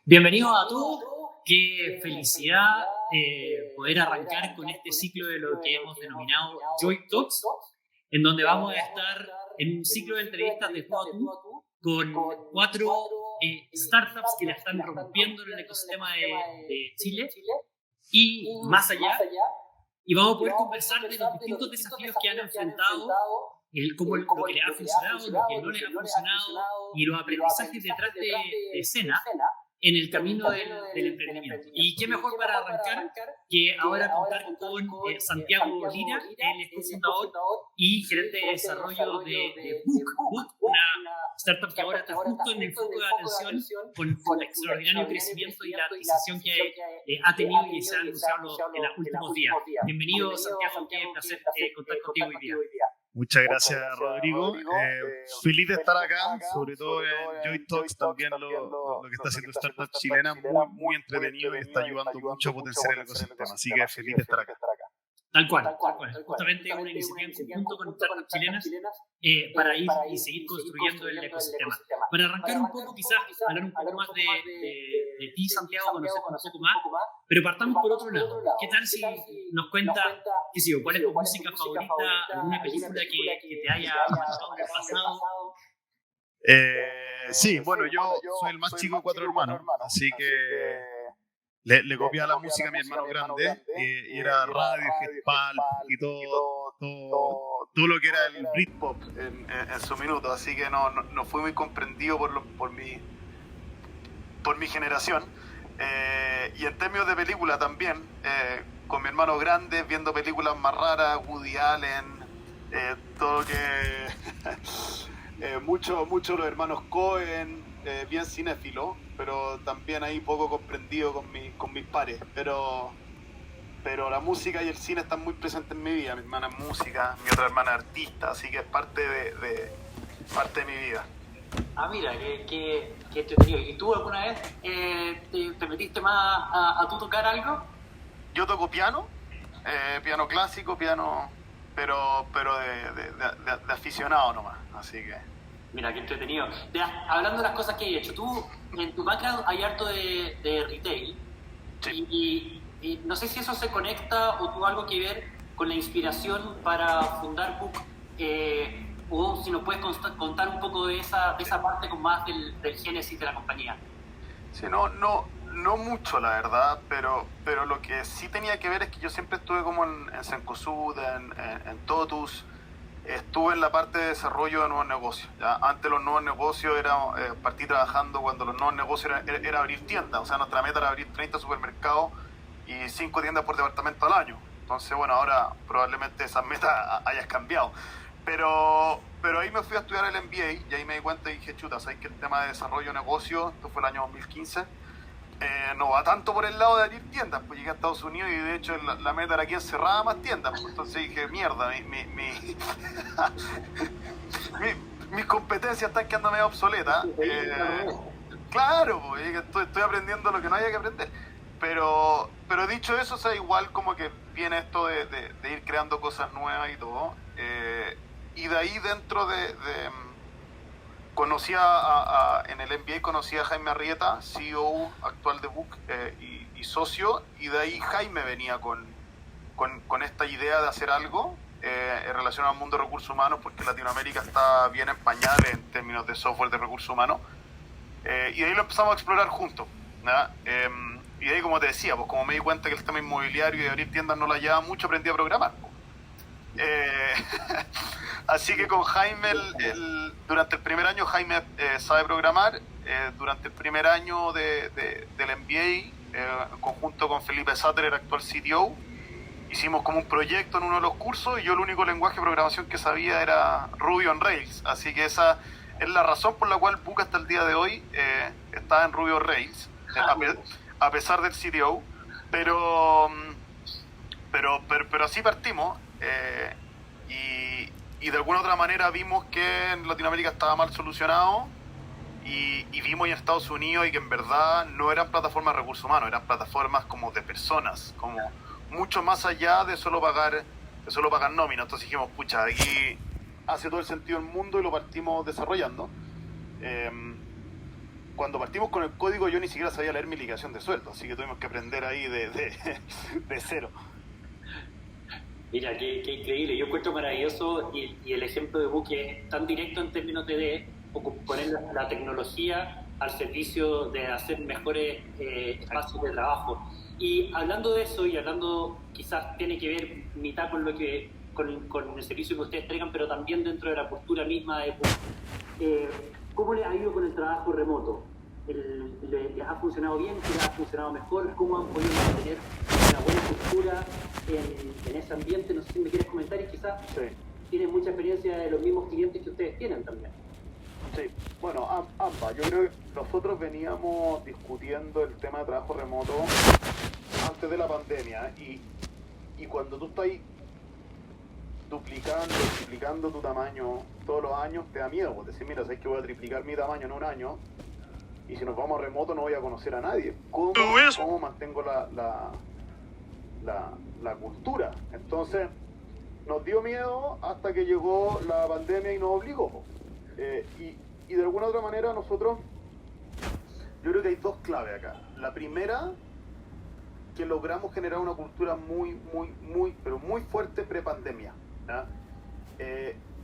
Bienvenidos a todos. Qué felicidad poder arrancar con este ciclo de lo que hemos denominado Joy Talks, en donde vamos a estar en un ciclo de entrevistas de tú a tú con cuatro startups que la están rompiendo en el ecosistema de Chile y más allá. Y vamos a poder conversar de los distintos desafíos que han enfrentado, lo que les ha funcionado, lo que no les ha funcionado y los aprendizajes detrás de escena en el camino del emprendimiento. Y qué mejor para arrancar que ahora contar con Santiago Lira, él es cofundador y gerente de desarrollo de Book. Book, una startup que ahora está justo en el foco de atención con el extraordinario crecimiento y la adquisición que ha tenido y se ha anunciado en los últimos días. Bienvenido, Santiago, qué placer contar contigo hoy día. Muchas gracias, Rodrigo. Feliz de estar acá, sobre todo en Joy Talks, también lo que está haciendo Startup Chilena, muy entretenido y está ayudando mucho a potenciar el ecosistema. Así que feliz de estar acá. Tal cual. Justamente una iniciativa en conjunto con startups chilenas para ir y seguir construyendo el ecosistema. Para arrancar un poco, quizás hablar un poco más de ti, Santiago, conocerte un poco más, pero partamos por otro lado. ¿Qué tal si nos cuenta, qué sé yo, cuál es tu música favorita, alguna película que te haya marcado en el pasado? Sí, bueno, yo soy el más chico de 4 hermanos, así que le copiaba la música a mi hermano grande y era Radiohead, Pulp y todo lo que era el Britpop en su minuto, así que no fui muy comprendido por mi generación. Y en términos de película también, con mi hermano grande viendo películas más raras, Woody Allen, todo lo que mucho los hermanos Coen, bien cinéfilo, pero también ahí poco comprendido con mis pares, pero la música y el cine están muy presentes en mi vida. Mi hermana es música, mi otra hermana es artista, así que es parte de mi vida. Ah, mira, qué entretenido. ¿Y tú alguna vez te metiste más a tú tocar algo? Yo toco piano clásico, pero de aficionado nomás, así que... Mira, qué entretenido. Hablando de las cosas que he hecho, tú en tu background hay harto de retail. Sí. Y no sé si eso se conecta o tuvo algo que ver con la inspiración para fundar Book, o si nos puedes contar un poco de esa parte con más del génesis de la compañía. Sí, no mucho, la verdad, pero lo que sí tenía que ver es que yo siempre estuve como en Cencosud, en Totus. Estuve en la parte de desarrollo de nuevos negocios. ¿Ya? Antes los nuevos negocios partí trabajando cuando los nuevos negocios era abrir tiendas. O sea, nuestra meta era abrir 30 supermercados y 5 tiendas por departamento al año. Entonces, bueno, ahora probablemente esas metas hayas cambiado. Pero ahí me fui a estudiar el MBA y ahí me di cuenta y dije, chuta, ¿sabes que el tema de desarrollo de negocios, esto fue el año 2015, no va tanto por el lado de abrir tiendas? Pues llegué a Estados Unidos y de hecho la meta era que encerraba más tiendas. Pues entonces dije, mierda, mis competencias están quedando medio obsoletas. Claro, pues, estoy aprendiendo lo que no haya que aprender. Pero dicho eso, o sea, igual como que viene esto de ir creando cosas nuevas y todo. Y de ahí dentro conocí en el MBA conocí a Jaime Arrieta, CEO actual de Book y socio, y de ahí Jaime venía con esta idea de hacer algo en relación al mundo de recursos humanos, porque Latinoamérica está bien en pañales en términos de software de recursos humanos, y de ahí lo empezamos a explorar juntos, ¿ya? Y de ahí, como te decía, pues como me di cuenta que el tema inmobiliario y de abrir tiendas no la llevaba mucho, aprendí a programar. Así que con Jaime, durante el primer año, Jaime sabe programar. Durante el primer año del MBA, en conjunto con Felipe Satter, el actual CTO, hicimos como un proyecto en uno de los cursos y yo el único lenguaje de programación que sabía era Ruby on Rails. Así que esa es la razón por la cual Book hasta el día de hoy está en Ruby on Rails, a pesar del CTO. Pero así partimos. Y de alguna otra manera vimos que en Latinoamérica estaba mal solucionado y vimos en Estados Unidos y que en verdad no eran plataformas de recursos humanos, eran plataformas como de personas, como mucho más allá de solo pagar nómina. Entonces dijimos, pucha, aquí hace todo el sentido del mundo y lo partimos desarrollando. cuando partimos con el código yo ni siquiera sabía leer mi liquidación de sueldo, así que tuvimos que aprender ahí de cero. Mira, qué increíble. Yo encuentro maravilloso y el ejemplo de Buque es tan directo en términos de poner la tecnología al servicio de hacer mejores espacios de trabajo. Y hablando de eso, y hablando, quizás tiene que ver mitad con con el servicio que ustedes entregan, pero también dentro de la cultura misma de ¿cómo les ha ido con el trabajo remoto? ¿Les ha funcionado bien? ¿Qué les ha funcionado mejor? ¿Cómo han podido mantener una buena cultura en ese ambiente? No sé si me quieres comentar, y quizás tienes mucha experiencia de los mismos clientes que ustedes tienen también. Sí, bueno, ambas. Yo creo que nosotros veníamos discutiendo el tema de trabajo remoto antes de la pandemia y cuando tú estás triplicando tu tamaño todos los años, te da miedo, pues decir, mira, sabes que voy a triplicar mi tamaño en un año y si nos vamos a remoto no voy a conocer a nadie. ¿Cómo mantengo la cultura? Entonces, nos dio miedo hasta que llegó la pandemia y nos obligó. Y de alguna otra manera nosotros, yo creo que hay dos claves acá. La primera, que logramos generar una cultura pero muy fuerte pre-pandemia.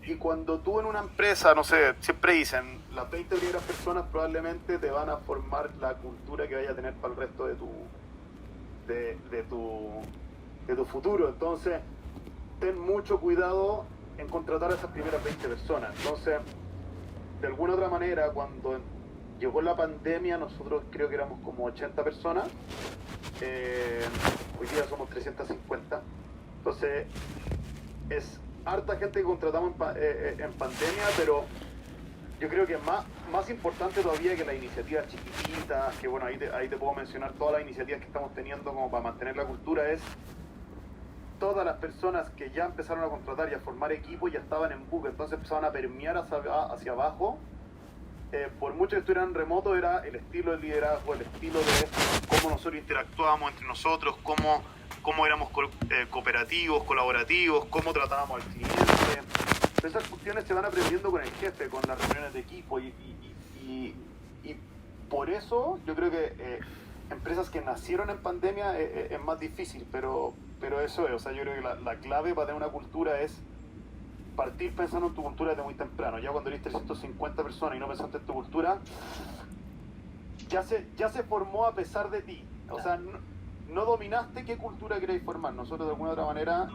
Y cuando tú en una empresa, no sé, siempre dicen, las 20 primeras personas probablemente te van a formar la cultura que vaya a tener para el resto de tu futuro. Entonces, ten mucho cuidado en contratar a esas primeras 20 personas. Entonces, de alguna otra manera, cuando llegó la pandemia, nosotros creo que éramos como 80 personas. Hoy día somos 350. Entonces, es harta gente que contratamos en pandemia, pero yo creo que es más importante todavía que las iniciativas chiquititas, que bueno, ahí te puedo mencionar todas las iniciativas que estamos teniendo como para mantener la cultura, es todas las personas que ya empezaron a contratar y a formar equipos ya estaban en Buque, entonces empezaban a permear hacia abajo. Por mucho que estuvieran remoto, era el estilo de liderazgo, el estilo de cómo nosotros interactuábamos entre nosotros, cómo éramos cooperativos, colaborativos, cómo tratábamos al cliente. Esas cuestiones se van aprendiendo con el jefe, con las reuniones de equipo y por eso yo creo que empresas que nacieron en pandemia es más difícil, pero eso es, o sea, yo creo que la clave para tener una cultura es partir pensando en tu cultura desde muy temprano. Ya cuando eres 350 personas y no pensaste en tu cultura, ya se formó a pesar de ti. O sea, no dominaste qué cultura queréis formar. Nosotros de alguna otra manera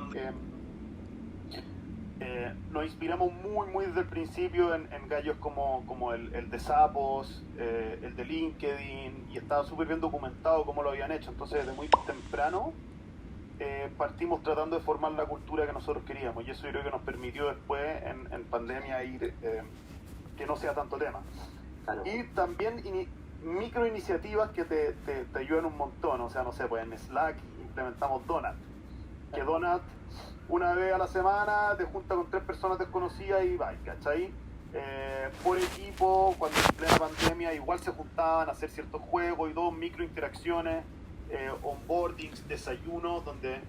nos inspiramos muy desde el principio en gallos como el de Sapos, el de LinkedIn, y estaba súper bien documentado cómo lo habían hecho. Entonces desde muy temprano partimos tratando de formar la cultura que nosotros queríamos, y eso yo creo que nos permitió después en pandemia ir que no sea tanto tema. Claro. Y también micro iniciativas que te ayudan un montón. O sea, no sé, pues en Slack implementamos Donut, que Donut una vez a la semana te junta con 3 personas desconocidas y va, ¿cachai? Por equipo, cuando en plena pandemia igual se juntaban a hacer ciertos juegos y todo, micro interacciones, onboardings, desayunos, donde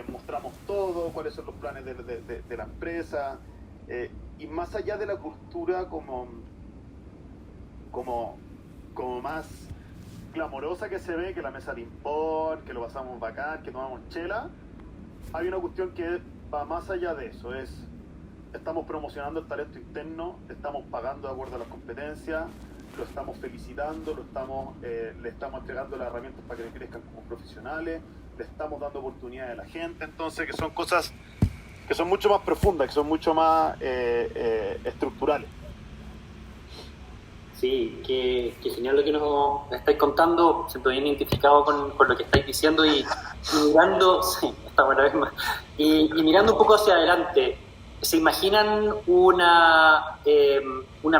mostramos todo, cuáles son los planes de la empresa, y más allá de la cultura como más glamorosa que se ve, que la mesa de ping-pong, que lo pasamos bacán, que tomamos chela, hay una cuestión que va más allá de eso. Estamos promocionando el talento interno, estamos pagando de acuerdo a las competencias, lo estamos felicitando, le estamos entregando las herramientas para que crezcan como profesionales, le estamos dando oportunidades a la gente. Entonces, que son cosas que son mucho más profundas, que son mucho más estructurales. Sí, qué genial lo que nos estáis contando, siento bien identificado con lo que estáis diciendo y mirando, sí, está buena vez más, y mirando un poco hacia adelante, ¿se imaginan una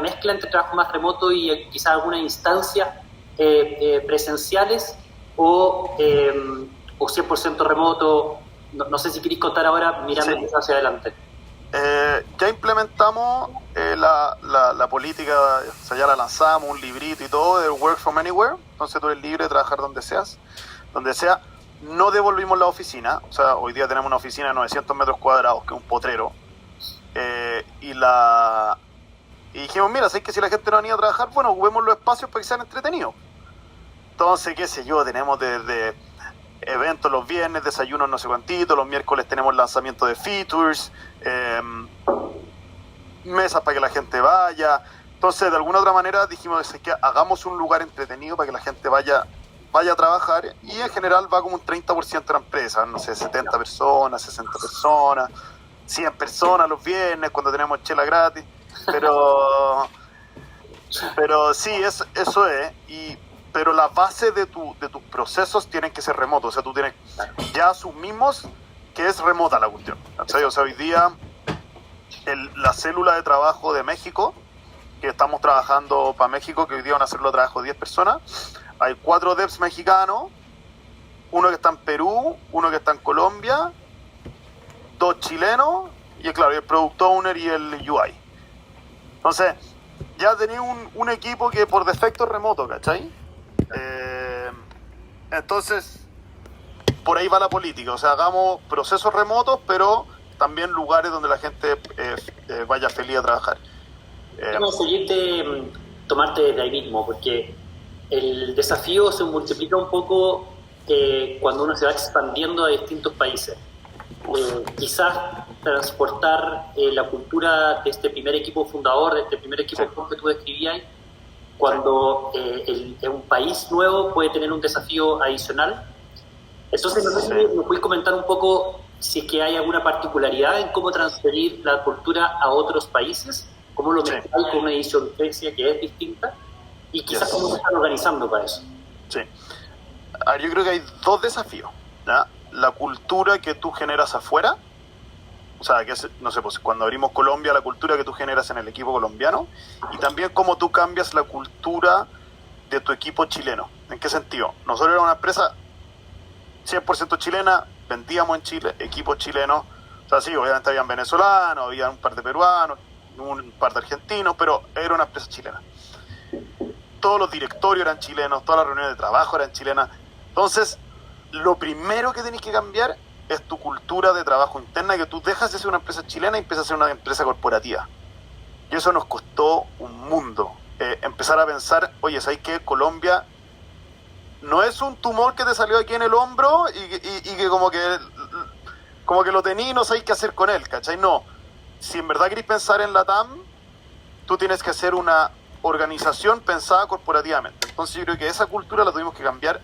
mezcla entre trabajo más remoto y quizás algunas instancias presenciales o 100% remoto? No sé si queréis contar ahora mirando sí. Hacia adelante. Ya implementamos la política, o sea, ya la lanzamos, un librito y todo, del Work from Anywhere. Entonces tú eres libre de trabajar donde sea. No devolvimos la oficina, o sea, hoy día tenemos una oficina de 900 metros cuadrados, que es un potrero, y la Y dijimos, mira, ¿sabes que si la gente no ha ido a trabajar? Bueno, ocupemos los espacios para que sean entretenidos. Entonces, qué sé yo, tenemos desde eventos los viernes, desayunos no sé cuántitos, los miércoles tenemos lanzamiento de features, mesas para que la gente vaya. Entonces, de alguna otra manera dijimos que hagamos un lugar entretenido para que la gente vaya a trabajar, y en general va como un 30% de la empresa, no sé, 70 personas, 60 personas, 100 personas los viernes cuando tenemos chela gratis, pero sí, eso es, pero la base de tus procesos tienen que ser remotos, o sea, ya asumimos que es remota la cuestión, ¿sabes? O sea, hoy día la célula de trabajo de México, que estamos trabajando para México, que hoy día van a hacerlo trabajo de 10 personas, hay 4 devs mexicanos, uno que está en Perú, uno que está en Colombia, 2 chilenos, y claro, el product owner y el UI. Entonces, ya tenéis un equipo que por defecto es remoto, ¿cachai? Entonces, por ahí va la política, o sea, hagamos procesos remotos, pero también lugares donde la gente vaya feliz a trabajar. Quiero seguirte, tomarte desde ahí mismo, porque el desafío se multiplica un poco cuando uno se va expandiendo a distintos países. Quizás transportar la cultura de este primer equipo fundador, de este primer equipo que tú describías, cuando un país nuevo puede tener un desafío adicional. Entonces, no sé si me puedes comentar un poco si es que hay alguna particularidad en cómo transferir la cultura a otros países, cómo lo mezcláis con una idiosincrasia que es distinta, y quizás cómo se están organizando para eso. Sí. A ver, yo creo que hay 2 desafíos, ¿ya? La cultura que tú generas afuera, o sea, que no sé, pues cuando abrimos Colombia, la cultura que tú generas en el equipo colombiano, y también cómo tú cambias la cultura de tu equipo chileno. ¿En qué sentido? Nosotros éramos una empresa 100% chilena, vendíamos en Chile, equipos chilenos, o sea, sí, obviamente habían venezolanos, había un par de peruanos, un par de argentinos, pero era una empresa chilena. Todos los directorios eran chilenos, todas las reuniones de trabajo eran chilenas. Entonces, lo primero que tenés que cambiar es tu cultura de trabajo interna, que tú dejas de ser una empresa chilena y empiezas a ser una empresa corporativa. Y eso nos costó un mundo. Empezar a pensar, oye, ¿sabes qué? Colombia no es un tumor que te salió aquí en el hombro y que como que lo tení y no sabéis qué hacer con él, ¿cachai? No. Si en verdad queréis pensar en la TAM, tú tienes que hacer una organización pensada corporativamente. Entonces yo creo que esa cultura la tuvimos que cambiar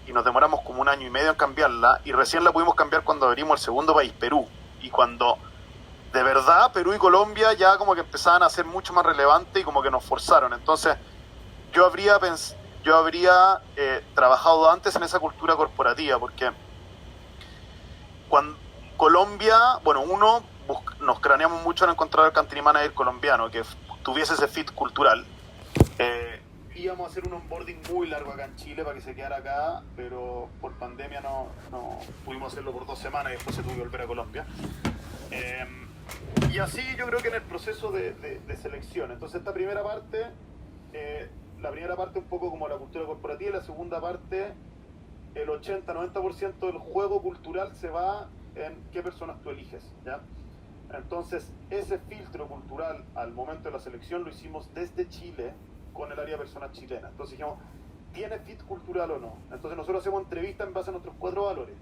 y nos demoramos como 1 año y medio en cambiarla, y recién la pudimos cambiar cuando abrimos el segundo país, Perú, y cuando de verdad Perú y Colombia ya como que empezaban a ser mucho más relevantes y como que nos forzaron. Entonces yo habría trabajado antes en esa cultura corporativa, porque cuando Colombia, bueno, nos craneamos mucho en encontrar al country manager colombiano que tuviese ese fit cultural. Íbamos a hacer un onboarding muy largo acá en Chile para que se quedara acá, pero por pandemia no pudimos hacerlo por 2 semanas y después se tuvo que volver a Colombia. Y así yo creo que en el proceso de selección. Entonces esta primera parte, la primera parte un poco como la cultura corporativa, y la segunda parte, el 80-90% del juego cultural se va en qué personas tú eliges, ¿ya? Entonces ese filtro cultural al momento de la selección lo hicimos desde Chile con el área de personas chilenas. Entonces dijimos, ¿tiene fit cultural o no? Entonces nosotros hacemos entrevistas en base a nuestros 4 valores.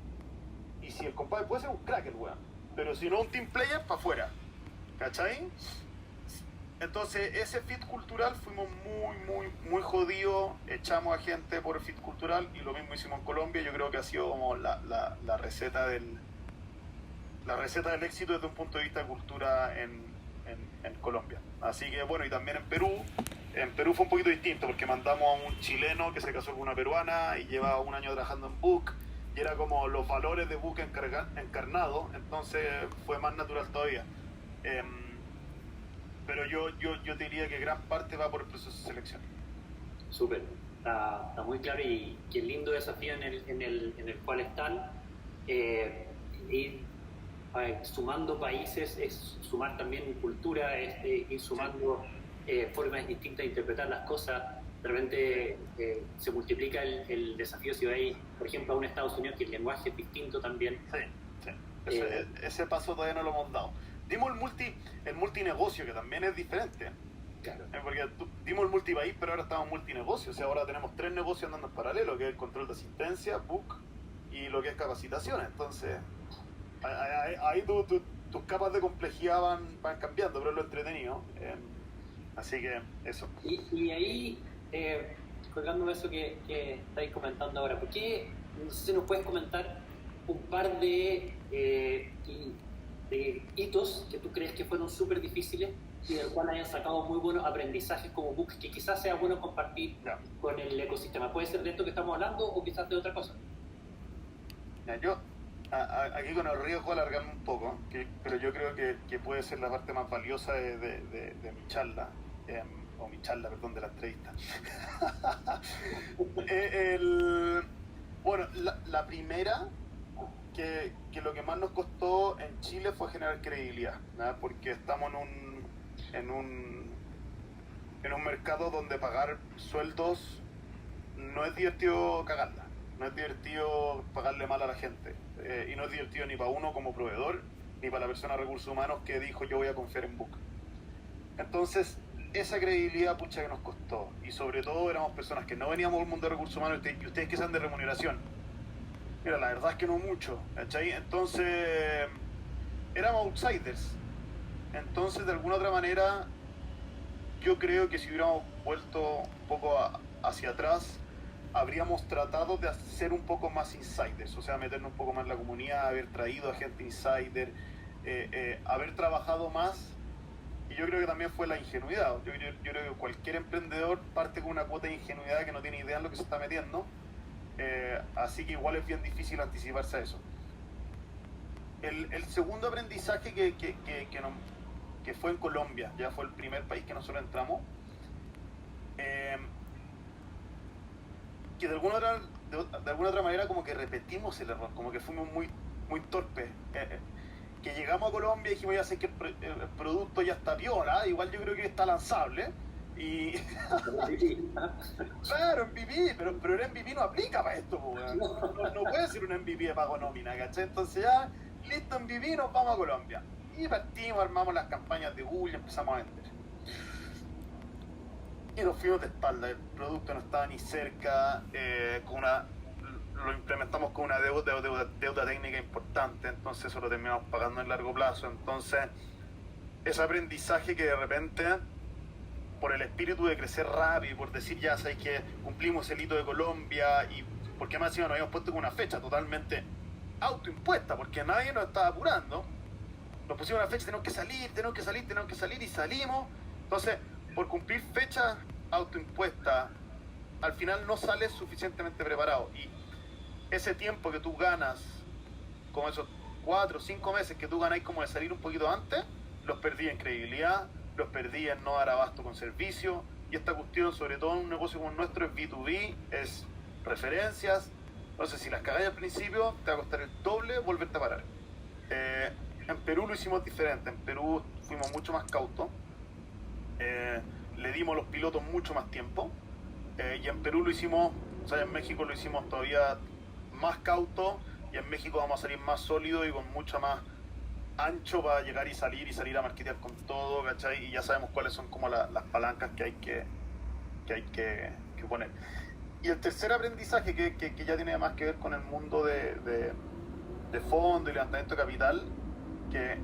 Y si el compadre puede ser un crack el weón, pero si no un team player, para afuera, ¿cachai? Entonces ese fit cultural fuimos muy jodidos, echamos a gente por el fit cultural, y lo mismo hicimos en Colombia. Yo creo que ha sido como la receta del éxito desde un punto de vista de cultura en Colombia. Así que bueno, y también en Perú fue un poquito distinto, porque mandamos a un chileno que se casó con una peruana y llevaba 1 año trabajando en Book, y era como los valores de Book encarnados, entonces fue más natural todavía. Pero yo diría que gran parte va por el proceso de selección. Súper, está muy claro, y qué lindo desafío en el cual están. Ir sumando países es sumar también cultura, ir sumando formas distintas de interpretar las cosas. De repente se multiplica el desafío si vais, por ejemplo, a un Estados Unidos, que el lenguaje es distinto también. Sí. Ese paso todavía no lo hemos dado. Dimos el multinegocio, que también es diferente. Claro. Porque dimos el multipaís, pero ahora estamos multinegocio. O sea, ahora tenemos 3 negocios andando en paralelo, que es el control de asistencia, book y lo que es capacitación. Entonces, ahí tus capas de complejidad van cambiando, pero es lo entretenido. Así que eso. Y ahí, colgando eso que estáis comentando ahora, ¿por qué no sé si nos puedes comentar un par de hitos que tú crees que fueron súper difíciles y del cual hayan sacado muy buenos aprendizajes como Book, que quizás sea bueno compartir con el ecosistema? Puede ser de esto que estamos hablando o quizás de otra cosa. Yo aquí con el riesgo de alargarme un poco, pero yo creo que puede ser la parte más valiosa de mi charla, perdón, de la entrevista. Bueno, la primera, que lo que más nos costó en Chile fue generar credibilidad, ¿no? Porque estamos en un mercado donde pagar sueldos no es divertido cagarla. No es divertido pagarle mal a la gente, y no es divertido ni para uno como proveedor, ni para la persona de recursos humanos que dijo yo voy a confiar en Book. Entonces, esa credibilidad, pucha, que nos costó. Y sobre todo éramos personas que no veníamos del mundo de recursos humanos, y ustedes que sean de remuneración. Mira, la verdad es que no mucho, ¿cachai? Entonces, éramos outsiders. Entonces, de alguna otra manera, yo creo que si hubiéramos vuelto un poco hacia atrás, habríamos tratado de ser un poco más insiders, o sea, meternos un poco más en la comunidad, haber traído a gente insider, haber trabajado más. Y yo creo que también fue la ingenuidad. Yo creo que cualquier emprendedor parte con una cuota de ingenuidad que no tiene idea en lo que se está metiendo, así que igual es bien difícil anticiparse a eso. El segundo aprendizaje que fue en Colombia, ya fue el primer país que nosotros entramos, que de alguna otra manera como que repetimos el error, como que fuimos muy torpes. Que llegamos a Colombia y dijimos ya sé que el producto ya está piola, igual yo creo que está lanzable. Y claro, MVP, pero el MVP no aplica para esto, no puede ser un MVP de pago nómina, ¿cachai? Entonces ya, listo, MVP, nos vamos a Colombia. Y partimos, armamos las campañas de Google y empezamos a vender. Y nos fuimos de espalda, el producto no estaba ni cerca, lo implementamos con una deuda técnica importante, entonces eso lo terminamos pagando en largo plazo. Entonces, ese aprendizaje que de repente, por el espíritu de crecer rápido, por decir ya sabéis que cumplimos el hito de Colombia, y porque más encima nos habíamos puesto con una fecha totalmente autoimpuesta, porque nadie nos estaba apurando, nos pusimos una fecha, tenemos que salir y salimos. Entonces, por cumplir fechas autoimpuestas, al final no sales suficientemente preparado, y ese tiempo que tú ganas, como esos 4 o 5 meses que tú ganáis como de salir un poquito antes, los perdí en credibilidad, los perdí en no dar abasto con servicio. Y esta cuestión, sobre todo en un negocio como el nuestro, es B2B, es referencias. Entonces, si las cagáis al principio, te va a costar el doble volverte a parar. En Perú lo hicimos diferente. En Perú fuimos mucho más cautos, le dimos a los pilotos mucho más tiempo, y en Perú lo hicimos, o sea, en México lo hicimos todavía más cauto, y en México vamos a salir más sólido y con mucho más ancho para llegar y salir a marketear con todo, ¿cachai? Y ya sabemos cuáles son como las palancas que hay que poner. Y el tercer aprendizaje que ya tiene más que ver con el mundo de fondo y levantamiento de capital, que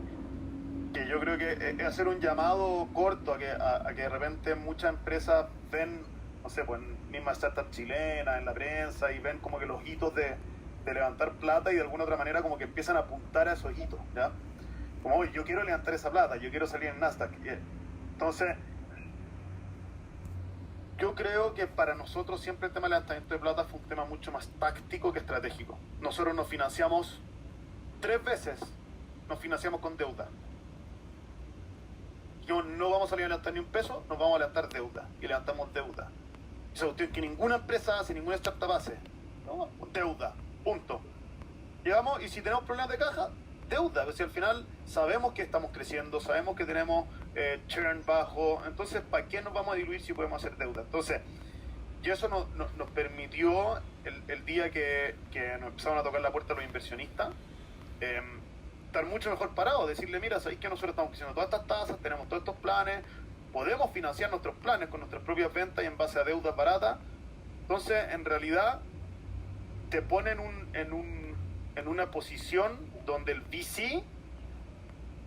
yo creo que es hacer un llamado corto a que de repente muchas empresas ven, no sé, pues misma startup chilena en la prensa, y ven como que los hitos de levantar plata, y de alguna otra manera como que empiezan a apuntar a esos hitos, ¿ya? Como, oye, yo quiero levantar esa plata, yo quiero salir en Nasdaq. Entonces, yo creo que para nosotros siempre el tema del levantamiento de plata fue un tema mucho más táctico que estratégico. Nosotros nos financiamos 3 veces, nos financiamos con deuda. No vamos a salir a levantar ni un peso, nos vamos a levantar deuda, y levantamos deuda. Esa cuestión que ninguna empresa hace, ninguna startup hace, ¿no? Deuda, punto. Llegamos, y si tenemos problemas de caja, deuda, pues si al final sabemos que estamos creciendo, sabemos que tenemos churn bajo, entonces ¿para qué nos vamos a diluir si podemos hacer deuda? Entonces, y eso nos permitió el día que nos empezaron a tocar la puerta los inversionistas, estar mucho mejor parados, decirle, mira, sabéis que nosotros estamos creciendo todas estas tasas, tenemos todos estos planes, podemos financiar nuestros planes con nuestras propias ventas y en base a deudas baratas. Entonces, en realidad, te ponen en una posición donde el VC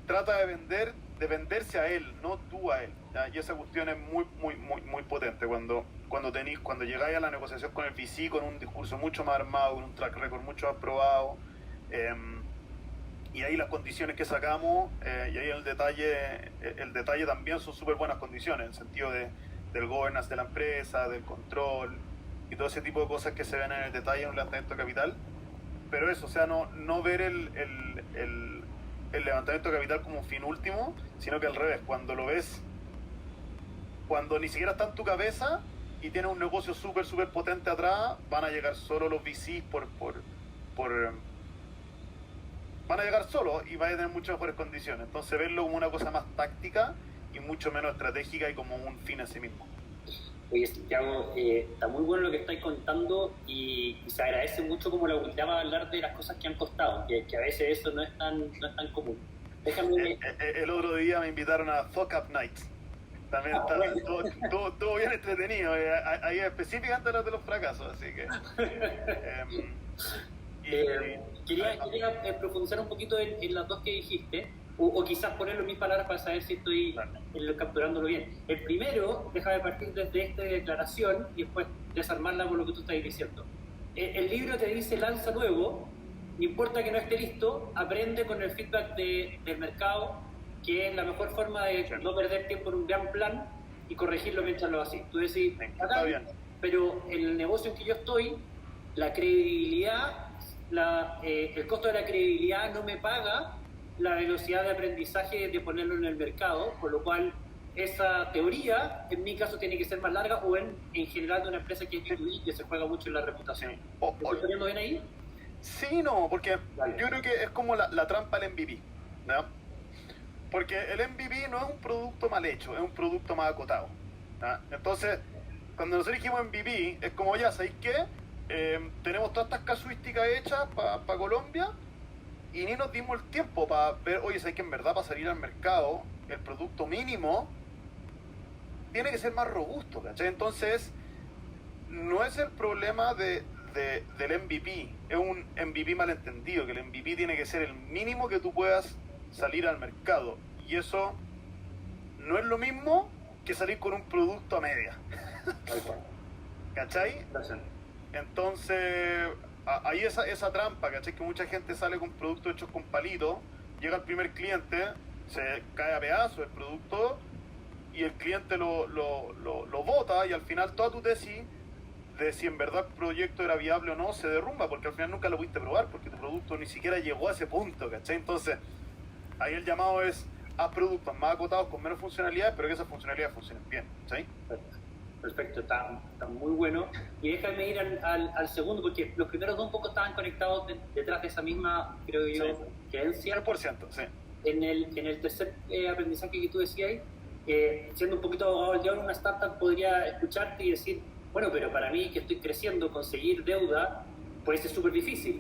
trata de venderse a él, no tú a él, ¿ya? Y esa cuestión es muy potente cuando llegáis a la negociación con el VC con un discurso mucho más armado, con un track record mucho más probado, y ahí las condiciones que sacamos, y ahí el detalle también son súper buenas condiciones, en el sentido del governance de la empresa, del control, y todo ese tipo de cosas que se ven en el detalle en un levantamiento de capital. Pero eso, o sea, no ver el levantamiento de capital como un fin último, sino que al revés, cuando lo ves, cuando ni siquiera está en tu cabeza y tienes un negocio súper potente atrás, van a llegar solo los VCs van a llegar solos y van a tener muchas mejores condiciones. Entonces verlo como una cosa más táctica y mucho menos estratégica y como un fin en sí mismo. Oye, Santiago, está muy bueno lo que estáis contando y se agradece mucho como la humildad para hablar de las cosas que han costado, que a veces eso no es tan común. Déjame... El otro día me invitaron a Fuck Up Night. También estuvo bien entretenido. Ahí específicamente los de los fracasos, así que... Quería profundizar un poquito en las dos que dijiste, o quizás ponerlo en mis palabras para saber si estoy capturándolo bien. El primero, déjame partir desde esta declaración y después desarmarla por lo que tú estás diciendo. El libro te dice lanza nuevo, no importa que no esté listo, aprende con el feedback del mercado, que es la mejor forma de no perder tiempo en un gran plan y corregirlo mientras lo haces. Tú decís, está bien. Pero en el negocio en que yo estoy, la credibilidad, el costo de la credibilidad no me paga la velocidad de aprendizaje de ponerlo en el mercado, por lo cual esa teoría, en mi caso, tiene que ser más larga o en general de una empresa que es B2B, que se juega mucho en la reputación. ¿Estás poniendo bien ahí? Sí, no, porque yo creo que es como la trampa del MVP, ¿no? Porque el MVP no es un producto mal hecho, es un producto más acotado, ¿no? Entonces, cuando nosotros dijimos MVP, es como, ya, ¿sabéis qué? Tenemos todas estas casuísticas hechas para Colombia y ni nos dimos el tiempo para ver, oye, ¿sabéis que en verdad para salir al mercado el producto mínimo tiene que ser más robusto, ¿cachai? Entonces, no es el problema del MVP, es un MVP malentendido, que el MVP tiene que ser el mínimo que tú puedas salir al mercado, y eso no es lo mismo que salir con un producto a media. ¿Cachai? Entonces, hay esa trampa, ¿cachai? Que mucha gente sale con productos hechos con palitos, llega el primer cliente, se cae a pedazos el producto y el cliente lo bota, y al final toda tu tesis de si en verdad el proyecto era viable o no se derrumba, porque al final nunca lo pudiste probar, porque tu producto ni siquiera llegó a ese punto, ¿cachai? Entonces, ahí el llamado es a productos más acotados con menos funcionalidades, pero que esas funcionalidades funcionen bien, ¿sí? Perfecto, está muy bueno. Y déjame ir al segundo, porque los primeros dos un poco estaban conectados detrás de esa misma, creo yo, sí, creencia. 100%, sí. En el tercer aprendizaje que tú decías, siendo un poquito abogado del diablo, una startup podría escucharte y decir, bueno, pero para mí que estoy creciendo, conseguir deuda puede ser súper difícil.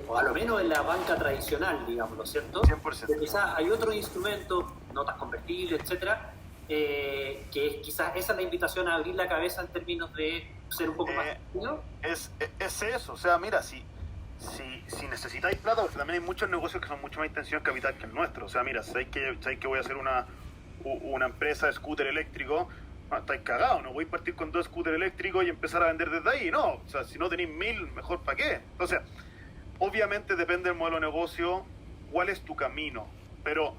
O a lo menos en la banca tradicional, digamos, ¿cierto? 100%. Pero quizás hay otros instrumentos, notas convertibles, etcétera, que quizás esa es la invitación a abrir la cabeza en términos de ser un poco más... ¿no? Es eso, o sea, mira, si necesitáis plata, porque también hay muchos negocios que son mucho más intención capital que el nuestro. O sea, mira, sabéis que voy a hacer una empresa de scooter eléctrico, estáis cagados, no voy a partir con 2 scooters eléctricos y empezar a vender desde ahí, no. O sea, si no tenéis 1000, mejor para qué. Entonces, obviamente depende del modelo de negocio, cuál es tu camino, pero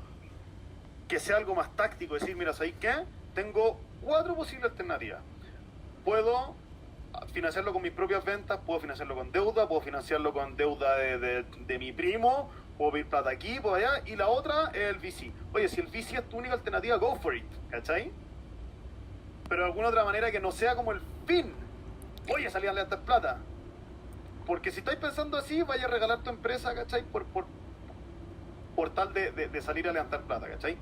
que sea algo más táctico, decir, mira, ¿sabéis qué? Tengo 4 posibles alternativas. Puedo financiarlo con mis propias ventas, puedo financiarlo con deuda, puedo financiarlo con deuda de mi primo, puedo pedir plata aquí, puedo allá, y la otra es el VC. Oye, si el VC es tu única alternativa, go for it, ¿cachai? Pero de alguna otra manera que no sea como el fin. Oye, salí a levantar plata. Porque si estáis pensando así, vaya a regalar tu empresa, ¿cachai? Por tal de salir a levantar plata, ¿cachai?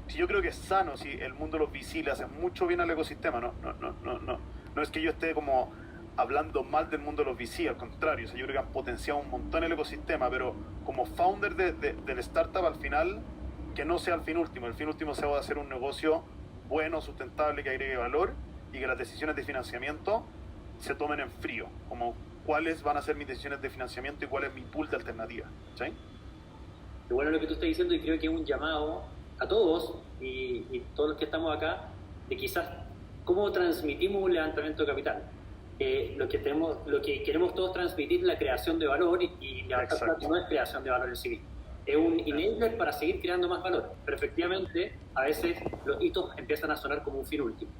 Si yo creo que es sano, si el mundo de los VC le hace mucho bien al ecosistema, no es que yo esté como hablando mal del mundo de los VC, al contrario, o sea, yo creo que han potenciado un montón el ecosistema, pero como founder del startup, al final, que no sea el fin último se va a hacer un negocio bueno, sustentable, que agregue valor, y que las decisiones de financiamiento se tomen en frío, como cuáles van a ser mis decisiones de financiamiento y cuál es mi pool de alternativas, ¿sí? Qué bueno lo que tú estás diciendo, y creo que es un llamado a todos y todos los que estamos acá, de quizás cómo transmitimos un levantamiento de capital. Lo que queremos todos transmitir es la creación de valor, y levantar plata no es creación de valor en sí mismo. Es un enabler para seguir creando más valor, pero efectivamente a veces los hitos empiezan a sonar como un fin último.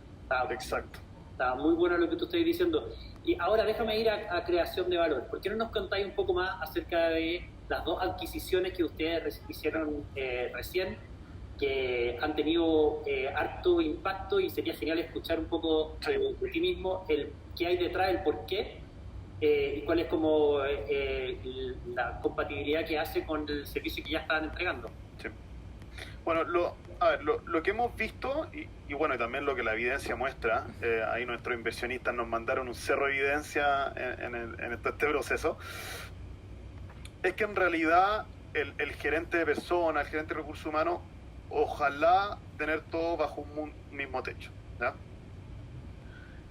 Está muy bueno lo que tú estás diciendo. Y ahora déjame ir a creación de valor. ¿Por qué no nos contáis un poco más acerca de las dos adquisiciones que ustedes hicieron recién, que han tenido harto impacto, y sería genial escuchar un poco de ti mismo el qué hay detrás, el por qué, y cuál es como la compatibilidad que hace con el servicio que ya estaban entregando? Sí. Bueno, lo que hemos visto, y bueno, y también lo que la evidencia muestra, ahí nuestros inversionistas nos mandaron un cerro de evidencia en este proceso, es que en realidad el gerente de personas, el gerente de recursos humanos, ojalá tener todo bajo un mismo techo, ¿ya?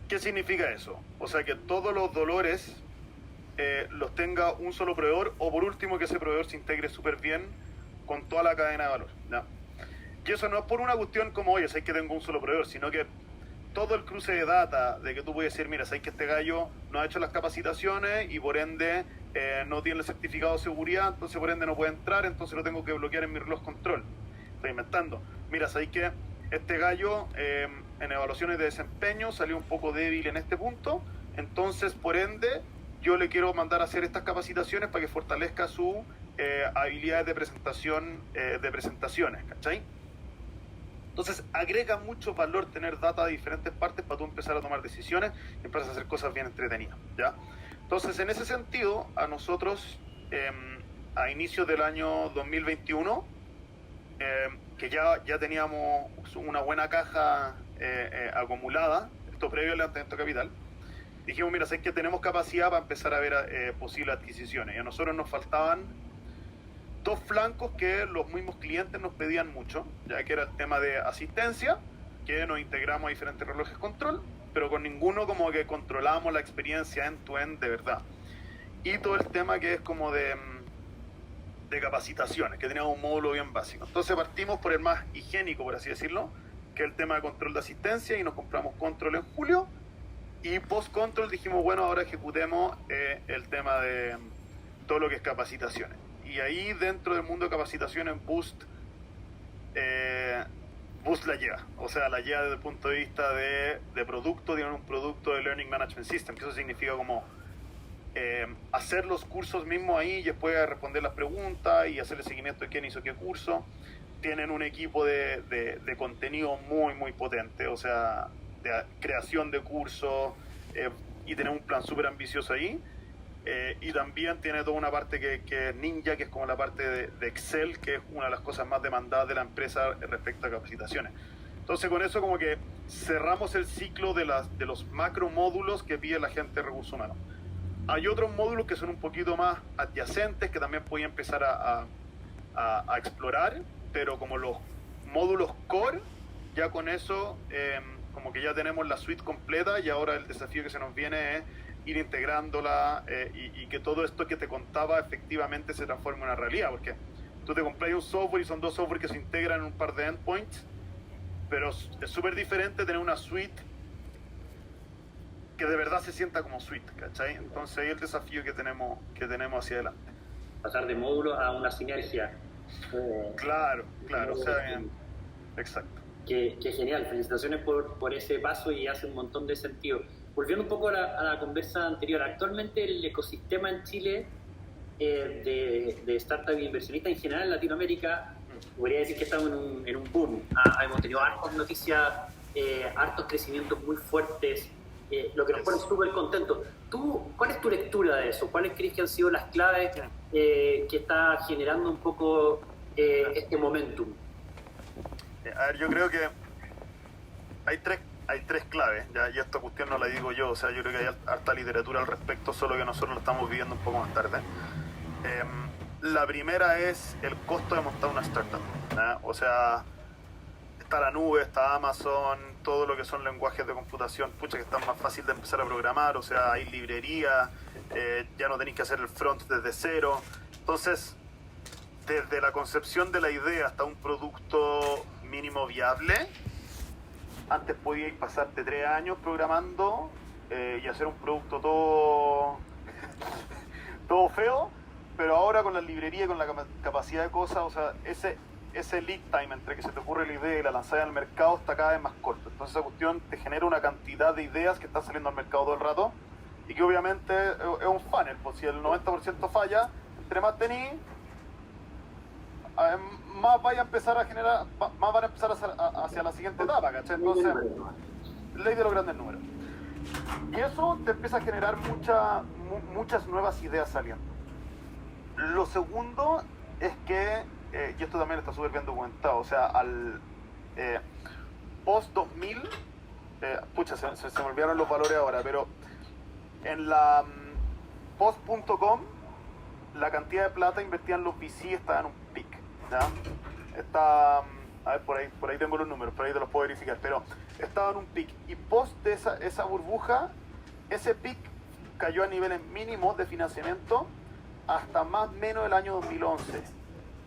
¿Qué significa eso? O sea, que todos los dolores los tenga un solo proveedor, o por último que ese proveedor se integre súper bien con toda la cadena de valor, ¿ya? Y eso no es por una cuestión como, oye, sé que tengo un solo proveedor, sino que todo el cruce de data, de que tú puedes decir, mira, sabes que este gallo no ha hecho las capacitaciones y por ende no tiene el certificado de seguridad, entonces por ende no puede entrar, entonces lo tengo que bloquear en mi reloj control. Estoy inventando. Mira, sabes que este gallo en evaluaciones de desempeño salió un poco débil en este punto, entonces por ende yo le quiero mandar a hacer estas capacitaciones para que fortalezca sus habilidades de presentación, de presentaciones, ¿cachai? Entonces agrega mucho valor tener data de diferentes partes para tú empezar a tomar decisiones y empezar a hacer cosas bien entretenidas, ¿ya? Entonces, en ese sentido, a nosotros, a inicios del año 2021, que ya teníamos una buena caja acumulada, esto previo al levantamiento de capital, dijimos, mira, sé que tenemos capacidad para empezar a ver posibles adquisiciones, y a nosotros nos faltaban dos flancos que los mismos clientes nos pedían mucho, ya que era el tema de asistencia, que nos integramos a diferentes relojes control, pero con ninguno como que controlábamos la experiencia end-to-end de verdad. Y todo el tema que es como de capacitaciones, que teníamos un módulo bien básico. Entonces partimos por el más higiénico, por así decirlo, que es el tema de control de asistencia, y nos compramos control en julio, y post-control dijimos, bueno, ahora ejecutemos el tema de todo lo que es capacitaciones. Y ahí dentro del mundo de capacitaciones Boost la lleva, o sea, la lleva desde el punto de vista de producto, tienen un producto de Learning Management System, que eso significa como hacer los cursos mismos ahí y después responder las preguntas y hacer el seguimiento de quién hizo qué curso. Tienen un equipo de contenido muy, muy potente, o sea, de creación de cursos, y tienen un plan súper ambicioso ahí. Y también tiene toda una parte que es Ninja, que es como la parte de Excel, que es una de las cosas más demandadas de la empresa respecto a capacitaciones. Entonces con eso como que cerramos el ciclo de los macro módulos que pide la gente de recursos humanos. Hay otros módulos que son un poquito más adyacentes, que también podía empezar a explorar, pero como los módulos core, ya con eso como que ya tenemos la suite completa, y ahora el desafío que se nos viene es ir integrándola y que todo esto que te contaba efectivamente se transforme en una realidad, porque tú te compras un software y son dos software que se integran en un par de endpoints, pero es súper diferente tener una suite que de verdad se sienta como suite, ¿cachai? Entonces ahí el desafío que tenemos hacia adelante. Pasar de módulo a una sinergia. Claro, o sea, exacto. Qué genial, felicitaciones por ese paso, y hace un montón de sentido. Volviendo un poco a la conversa anterior, actualmente el ecosistema en Chile de startup y inversionistas en general en Latinoamérica, podría decir que estamos en un boom. Hemos tenido hartas noticias, hartos crecimientos muy fuertes, lo que nos pone súper contentos. ¿Cuál es tu lectura de eso? ¿Cuáles crees que han sido las claves que está generando un poco este momentum? A ver, yo creo que hay tres claves, ¿ya? Y esta cuestión no la digo yo, o sea, yo creo que hay harta literatura al respecto, solo que nosotros lo estamos viviendo un poco más tarde. La primera es el costo de montar una startup, ¿ya? O sea, está la nube, está Amazon, todo lo que son lenguajes de computación, pucha, que están más fácil de empezar a programar, o sea, hay librería, ya no tenéis que hacer el front desde cero. Entonces, desde la concepción de la idea hasta un producto mínimo viable, antes podíais pasarte 3 años programando y hacer un producto todo feo, pero ahora con la librería y con la capacidad de cosas, o sea, ese lead time entre que se te ocurre la idea y la lanzada al mercado está cada vez más corto. Entonces esa cuestión te genera una cantidad de ideas que están saliendo al mercado todo el rato y que obviamente es un funnel, pues si el 90% falla, entre más tenís, más vaya a empezar a generar, más van a empezar hacia la siguiente etapa, ¿cachai? Entonces, ley de los grandes números. Y eso te empieza a generar muchas nuevas ideas saliendo. Lo segundo es que, y esto también está súper bien documentado, o sea, al post 2000, pucha, se me olvidaron los valores ahora, pero en la post.com, la cantidad de plata invertida en los VC estaba en un pic, ¿ya? Está, a ver, por ahí tengo los números, por ahí te los puedo verificar, pero estaba en un pic, y post de esa burbuja, ese pic cayó a niveles mínimos de financiamiento hasta más o menos el año 2011,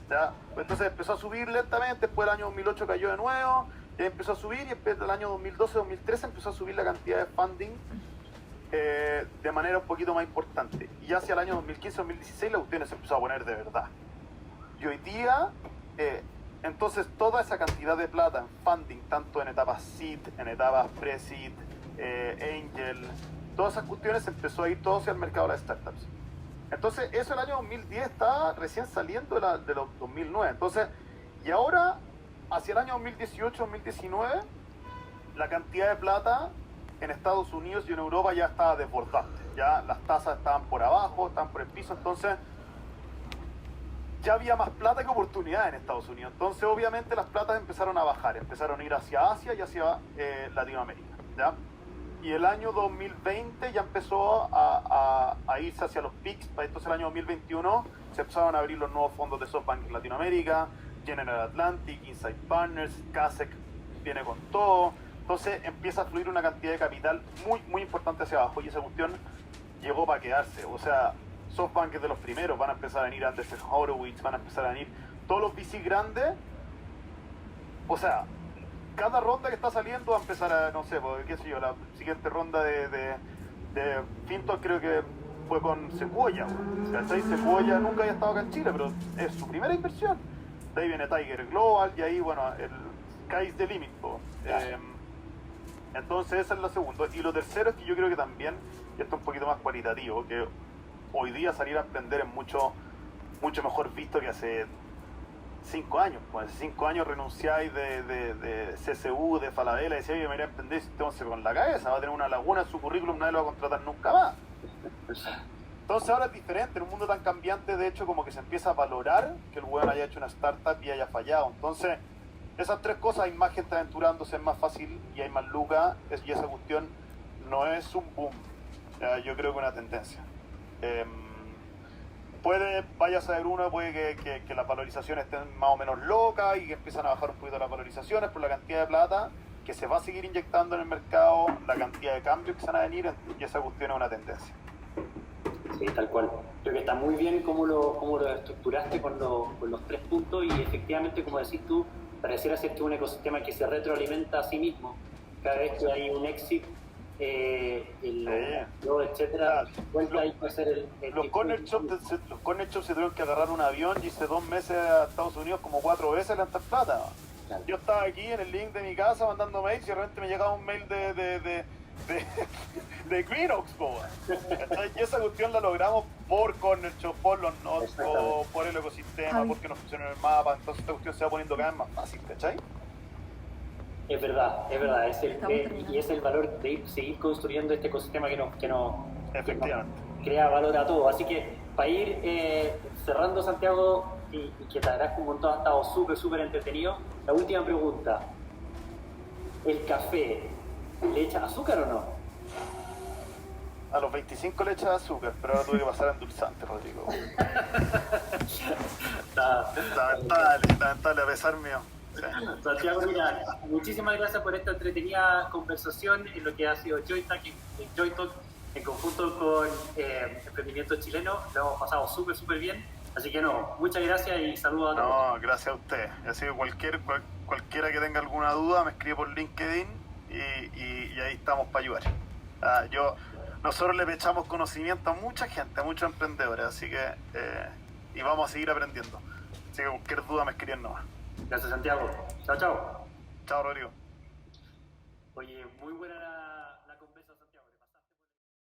¿ya? Entonces empezó a subir lentamente, después del año 2008 cayó de nuevo, y empezó a subir, y después del año 2012-2013 empezó a subir la cantidad de funding de manera un poquito más importante. Y hacia el año 2015-2016 la cuestión se empezó a poner de verdad. Y hoy día, entonces toda esa cantidad de plata en funding, tanto en etapas seed, en etapas pre-seed, angel, todas esas cuestiones empezó a ir todo hacia el mercado de las startups. Entonces eso el año 2010 estaba recién saliendo de los 2009. Entonces, y ahora, hacia el año 2018-2019, la cantidad de plata en Estados Unidos y en Europa ya estaba desbordante. Ya las tasas estaban por abajo, estaban por el piso, entonces ya había más plata que oportunidad en Estados Unidos. Entonces obviamente las platas empezaron a bajar, empezaron a ir hacia Asia y hacia Latinoamérica, ¿ya? Y el año 2020 ya empezó a irse hacia los peaks. Entonces el año 2021 se empezaron a abrir los nuevos fondos de SoftBank en Latinoamérica, General Atlantic, Insight Partners, Kasek viene con todo. Entonces empieza a fluir una cantidad de capital muy importante hacia abajo, y esa cuestión llegó para quedarse. O sea, SoftBank es de los primeros, van a empezar a venir Andreessen Horowitz, van a empezar a venir todos los VC grandes. O sea, cada ronda que está saliendo va a empezar a, no sé, qué sé yo, la siguiente ronda de Fintos creo que fue con Sequoia, ¿cachai? Sequoia nunca había estado acá en Chile, pero es su primera inversión. De ahí viene Tiger Global, y ahí, bueno, el Sky's the limit, entonces esa es la segunda. Y lo tercero es que yo creo que también, y esto es un poquito más cualitativo, que hoy día salir a emprender es mucho mejor visto que hace 5 años. Pues hace 5 años renunciáis de CSU, de Falabella, y decía, oye, me iré a emprender y entonces con la cabeza, va a tener una laguna en su currículum, nadie lo va a contratar nunca más. Entonces ahora es diferente, en un mundo tan cambiante, de hecho, como que se empieza a valorar que el weón haya hecho una startup y haya fallado. Entonces, esas tres cosas, hay más gente aventurándose, es más fácil y hay más lucas, y esa cuestión no es un boom, yo creo que es una tendencia. Vaya a saber uno, puede que las valorizaciones estén más o menos locas y que empiezan a bajar un poquito las valorizaciones por la cantidad de plata que se va a seguir inyectando en el mercado, la cantidad de cambios que se van a venir, y esa cuestión es una tendencia. Sí, tal cual. Creo que está muy bien cómo lo estructuraste con los 3 puntos, y efectivamente, como decís tú, pareciera ser que es un ecosistema que se retroalimenta a sí mismo. Cada vez que hay un exit, etcétera, cuenta ahí puede ser los corner shops se tuvieron que agarrar un avión y irse 2 meses a Estados Unidos como 4 veces a levantar plata. Claro. Yo estaba aquí en el link de mi casa mandando mails y de repente me llegaba un mail de Greenox, y esa cuestión la logramos por Corner Shop, por los nodes, por el ecosistema, porque nos funcionó el mapa. Entonces esta cuestión se va poniendo cada vez más fácil, ¿cachai? Es verdad, y es el valor de seguir construyendo este ecosistema que nos crea valor a todo. Así que para ir cerrando, Santiago, y que te agradezco un montón, ha estado súper entretenido. La última pregunta: ¿el café le echa azúcar o no? A los 25 le echas azúcar, pero ahora tuve que pasar a endulzante, Rodrigo. Lamentable, a pesar mío. Sí. Santiago, mira, muchísimas gracias por esta entretenida conversación en lo que ha sido Joy Talk en conjunto con Emprendimiento Chileno. Lo hemos pasado súper bien. Así que muchas gracias y saludos a todos. No, gracias a usted. Así que cualquiera que tenga alguna duda me escribe por LinkedIn y ahí estamos para ayudar. Nosotros le echamos conocimiento a mucha gente, a muchos emprendedores, así que y vamos a seguir aprendiendo. Así que cualquier duda me escriben nomás. Gracias, Santiago. Chao. Chao, Rodrigo. Oye, muy buena la